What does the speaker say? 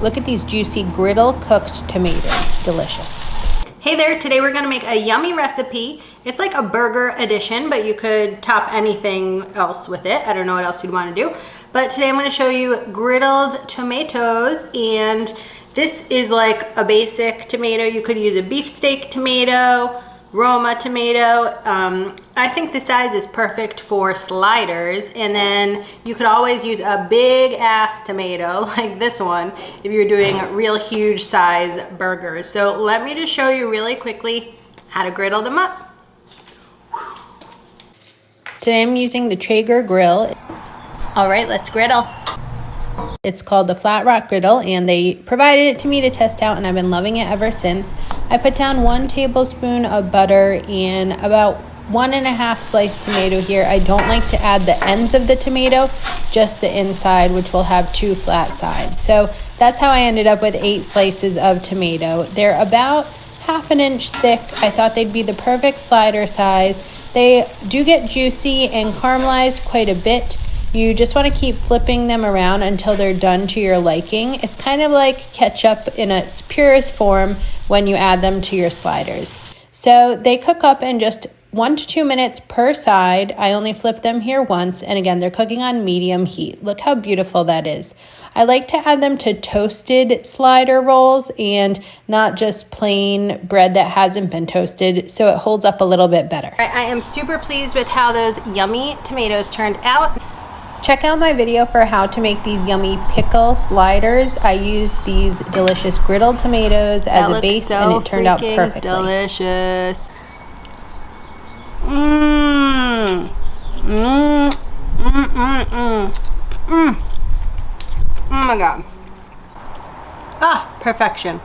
Look at these juicy griddle cooked tomatoes. Delicious. Hey there, today we're gonna make a yummy recipe. It's like a burger edition, but you could top anything else with it. I don't know what else you'd wanna do. But today I'm gonna show you griddled tomatoes, and this is like a basic tomato. You could use a beefsteak tomato, Roma tomato. I think the size is perfect for sliders, and then you could always use a big ass tomato like this one if you're doing real huge size burgers. So let me just show you really quickly how to griddle them up. Today I'm using the Traeger grill. All right, let's griddle. It's called the Flatrock griddle, and they provided it to me to test out, and I've been loving it ever since. I put down 1 tablespoon of butter and about 1.5 sliced tomato here. I don't like to add the ends of the tomato, just the inside, which will have 2 flat sides. So that's how I ended up with 8 slices of tomato. They're about 1/2 inch thick. I thought they'd be the perfect slider size. They do get juicy and caramelized quite a bit. You just want to keep flipping them around until they're done to your liking. It's kind of like ketchup in its purest form when you add them to your sliders. So they cook up in just 1 to 2 minutes per side. I only flip them here once, and again, they're cooking on medium heat. Look how beautiful that is. I like to add them to toasted slider rolls and not just plain bread that hasn't been toasted, so it holds up a little bit better. I am super pleased with how those yummy tomatoes turned out. Check out my video for how to make these yummy pickle sliders. I used these delicious griddled tomatoes as a base, and it turned out perfectly. Delicious. Oh my God. Ah, perfection.